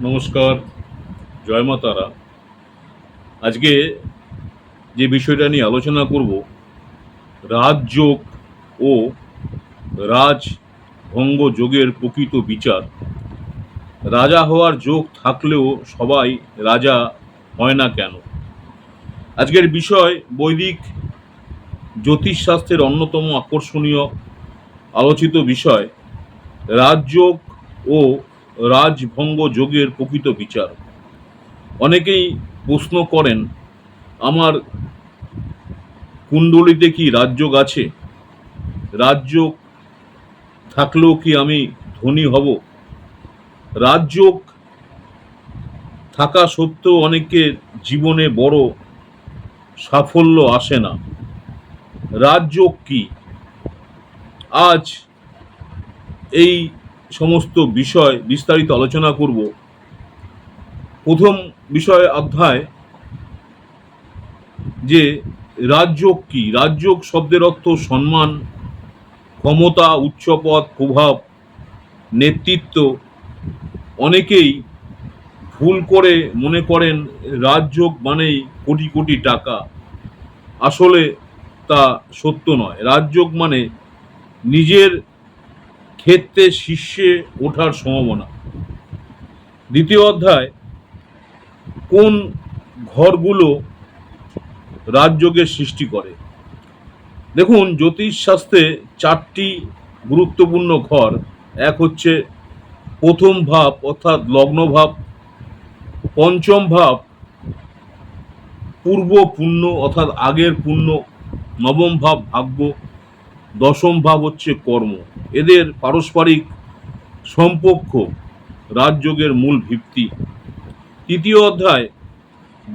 নমস্কার, জয় মা তারা। আজকে যে বিষয়টা নিয়ে আলোচনা করব, রাজযোগ ও রাজভঙ্গ যোগের প্রকৃত বিচার। রাজা হওয়ার যোগ থাকলেও সবাই রাজা হয় না কেন? আজকের বিষয় বৈদিক জ্যোতিষশাস্ত্রের অন্যতম আকর্ষণীয় আলোচিত বিষয়, রাজযোগ ও রাজভঙ্গ যোগের প্রকৃত বিচার। অনেকেই প্রশ্ন করেন, আমার কুণ্ডলিতে কি রাজযোগ আছে? রাজযোগ থাকলেও কি আমি ধনী হব? রাজযোগ থাকা সত্ত্বেও অনেকের জীবনে বড় সাফল্য আসে না। রাজযোগ কি? আজ এই সমস্ত বিষয় বিস্তারিত আলোচনা করব। প্রথম বিষয় অধ্যায় যে রাজযোগ কি। রাজযোগ শব্দের অর্থ সম্মান, ক্ষমতা, উচ্চপদ, প্রভাব, নেতৃত্ব। অনেকেই ভুল করে মনে করেন রাজযোগ মানেই কোটি কোটি টাকা। আসলে তা সত্য নয়। রাজযোগ মানে নিজের ক্ষেত্রে শীর্ষে ওঠার সম্ভাবনা। দ্বিতীয় অধ্যায়, কোন ঘরগুলো রাজযোগের সৃষ্টি করে। দেখুন, জ্যোতিষশাস্ত্রে চারটি গুরুত্বপূর্ণ ঘর। এক হচ্ছে প্রথম ভাব অর্থাৎ লগ্ন ভাব, পঞ্চম ভাব পূর্ব পুণ্য অর্থাৎ আগের পুণ্য, নবম ভাব ভাগ্য, দশম ভাব হচ্ছে কর্ম। এদের পারস্পরিক সম্পর্ক রাজযোগের মূল ভিত্তি। তৃতীয় অধ্যায়,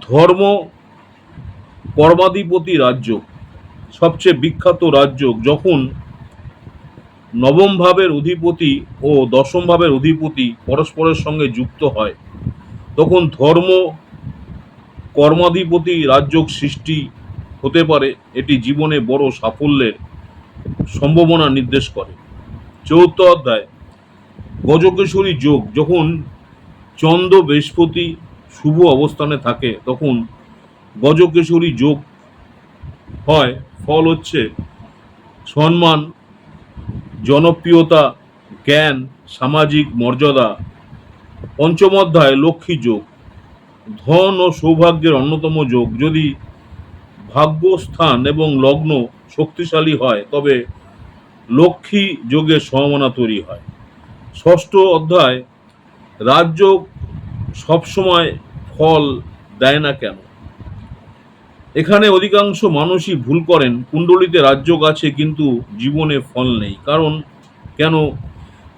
ধর্ম কর্মাধিপতি রাজযোগ। সবচেয়ে বিখ্যাত রাজযোগ যখন নবম ভাবের অধিপতি ও দশম ভাবের অধিপতি পরস্পরের সঙ্গে যুক্ত হয়, তখন ধর্ম কর্মাধিপতি রাজযোগ সৃষ্টি হতে পারে। এটি জীবনে বড় সাফল্যের সম্ভাবনা নির্দেশ করে। চতুর্থ অধ্যায়, গজকেশরী যোগ। যখন চন্দ্র বৃহস্পতি শুভ অবস্থানে থাকে তখন গজকেশরী যোগ হয়। ফল হচ্ছে সম্মান, জনপ্রিয়তা, জ্ঞান, সামাজিক মর্যাদা। পঞ্চম অধ্যায়, লক্ষ্মী যোগ। ধন ও সৌভাগ্যের অন্যতম যোগ। যদি ভাগ্যস্থান এবং লগ্ন শক্তিশালী হয় তবে লক্ষ্মী যোগের সম্ভাবনা তৈরি হয়। ষষ্ঠ অধ্যায়, রাজযোগ সবসময় ফল দেয় না কেন? এখানে অধিকাংশ মানুষই ভুল করেন, কুণ্ডলিতে রাজযোগ আছে কিন্তু জীবনে ফল নেই। কেন?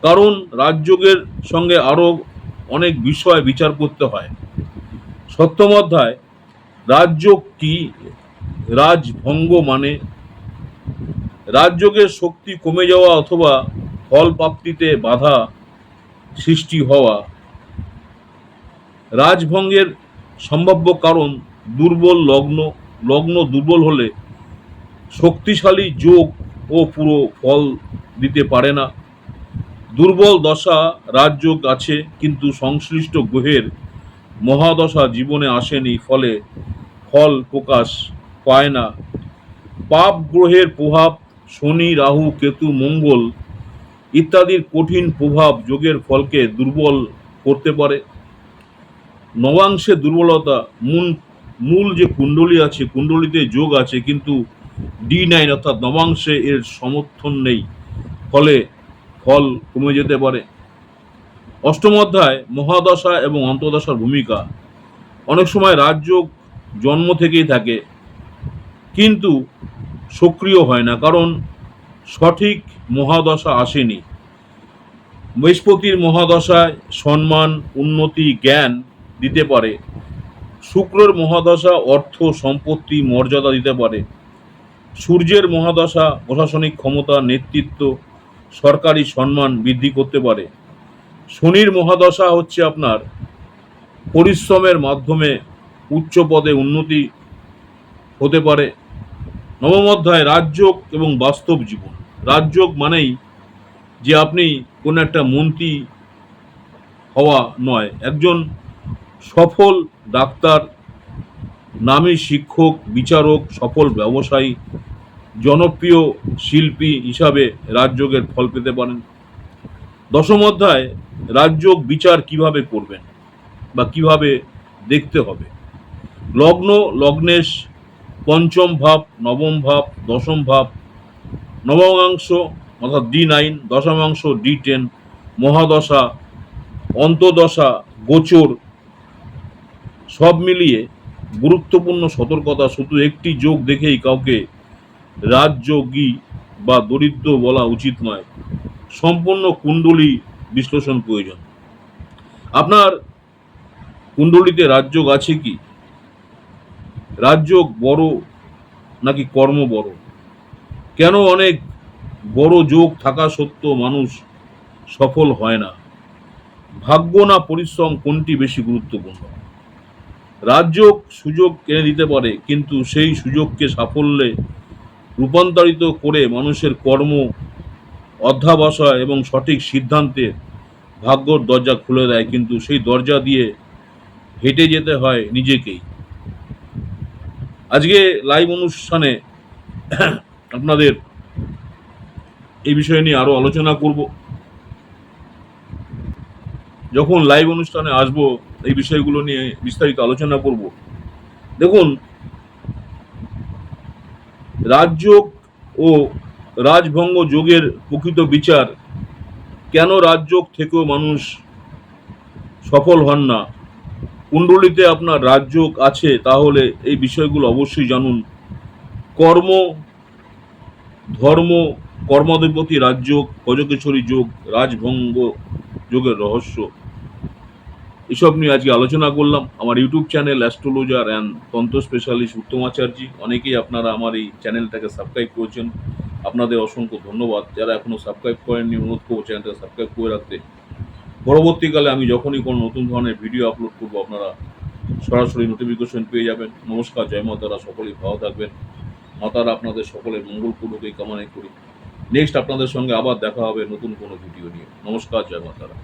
কারণ রাজযোগের সঙ্গে আরো অনেক বিষয় বিচার করতে হয়। সপ্তম অধ্যায়, রাজযোগ কি, রাজভঙ্গ মানে। রাজযোগের শক্তি কমে যাওয়া অথবা ফল প্রাপ্তিতে বাধা সৃষ্টি হওয়া। রাজভঙ্গের সম্ভাব্য কারণ, দুর্বল লগ্ন। লগ্ন দুর্বল হলে শক্তিশালী যোগ ও পুরো ফল দিতে পারে না। দুর্বল দশা, রাজযোগ আছে কিন্তু সংশ্লিষ্ট গ্রহের মহাদশা জীবনে আসেনি, ফলে ফল প্রকাশ পায় না। পাপ গ্রহের প্রভাব, শনি, রাহু, কেতু, মঙ্গল ইত্যাদির কঠিন প্রভাব যোগের ফলকে দুর্বল করতে পারে। নবাংশে দুর্বলতা, মূল যে কুণ্ডলী আছে, কুণ্ডলিতে যোগ আছে কিন্তু D9 অর্থাৎ নবাংশে এর সমর্থন নেই, ফলে ফল কমে যেতে পারে। অষ্টম অধ্যায়, মহাদশা এবং অন্তর্দশার ভূমিকা। অনেক সময় রাজযোগ জন্ম থেকেই থাকে কিন্তু সক্রিয় হয় না, কারণ সঠিক মহাদশা আসেনি। বৃহস্পতির মহাদশায় সম্মান, উন্নতি, জ্ঞান দিতে পারে। শুক্রের মহাদশা অর্থ, সম্পত্তি, মর্যাদা দিতে পারে। সূর্যের মহাদশা প্রশাসনিক ক্ষমতা, নেতৃত্ব, সরকারি সম্মান বৃদ্ধি করতে পারে। শনির মহাদশা হচ্ছে আপনার পরিশ্রমের মাধ্যমে উচ্চ পদে উন্নতি হতে পারে। নবম অধ্যায়, রাজযোগ এবং বাস্তব জীবন। রাজযোগ মানেই যে আপনি কোন একটা মন্ত্রী হওয়া নয়, একজন সফল ডাক্তার, নামী শিক্ষক, বিচারক, সফল ব্যবসায়ী, জনপ্রিয় শিল্পী হিসাবে রাজযোগের ফল পেতে পারেন। দশম অধ্যায় রাজযোগ বিচার কিভাবে করবেন বা কিভাবে দেখতে হবে। লগ্ন, লগ্নেশ, পঞ্চম ভাব, নবম ভাব, দশম ভাব, নবমাংশ অর্থাৎ D9, দশমাংশ D10, মহাদশা, অন্তদশা, গোচর সব মিলিয়ে গুরুত্বপূর্ণ সতর্কতা। শুধু একটি যোগ দেখেই কাউকে রাজযোগী বা দরিদ্র বলা উচিত নয়, সম্পূর্ণ কুণ্ডলী বিশ্লেষণ প্রয়োজন। আপনার কুণ্ডলিতে রাজযোগ আছে কি? রাজযোগ বড় নাকি কর্ম বড়? কেন অনেক বড় যোগ থাকা সত্ত্বেও মানুষ সফল হয় না? ভাগ্য না পরিশ্রম, কোনটি বেশি গুরুত্বপূর্ণ? রাজযোগ সুযোগ এনে দিতে পারে, কিন্তু সেই সুযোগকে সাফল্যে রূপান্তরিত করে মানুষের কর্ম, অধ্যবসায় এবং সঠিক সিদ্ধান্তে ভাগ্যর দরজা খুলে দেয়, কিন্তু সেই দরজা দিয়ে হেঁটে যেতে হয় নিজেকেই। আজকে লাইভ অনুষ্ঠানে আপনাদের এই বিষয় নিয়ে আরো আলোচনা করব। যখন লাইভ অনুষ্ঠানে আসব এই বিষয়গুলো নিয়ে বিস্তারিত আলোচনা করব। দেখুন, রাজযোগ ও রাজভঙ্গ যোগের প্রকৃত বিচার, কেন রাজযোগ থেকেও মানুষ সফল হন না। কুণ্ডলিতে আপনার রাজযোগ আছে তাহলে এই বিষয়গুলো অবশ্যই জানুন। কর্ম, ধর্ম, কর্মাধিপতি রাজযোগ, গজকেশরী যোগ, রাজভঙ্গ যোগের রহস্য, এসব নিয়ে আজকে আলোচনা করলাম। আমার ইউটিউব চ্যানেল অ্যাস্ট্রোলজার অ্যান্ড তন্ত্র স্পেশালিস্ট উত্তম আচার্য, অনেকেই আপনারা আমার এই চ্যানেলটাকে সাবস্ক্রাইব করেছেন, আপনাদের অসংখ্য ধন্যবাদ। যারা এখনও সাবস্ক্রাইব করেননি, অনুরোধ করবো চ্যানেলটাকে সাবস্ক্রাইব করে রাখতে। পরবর্তীকালে আমি যখনই কোনো নতুন ধরনের ভিডিও আপলোড করবো আপনারা সরাসরি নোটিফিকেশন পেয়ে যাবেন। নমস্কার, জয় মা তারা, সকলেই ভালো থাকবেন। মাতারা আপনাদের সকলের মঙ্গল করুক এই কামনাই করি। নেক্সট আপনাদের সঙ্গে আবার দেখা হবে নতুন কোনো ভিডিও নিয়ে। নমস্কার, জয় মা তারা।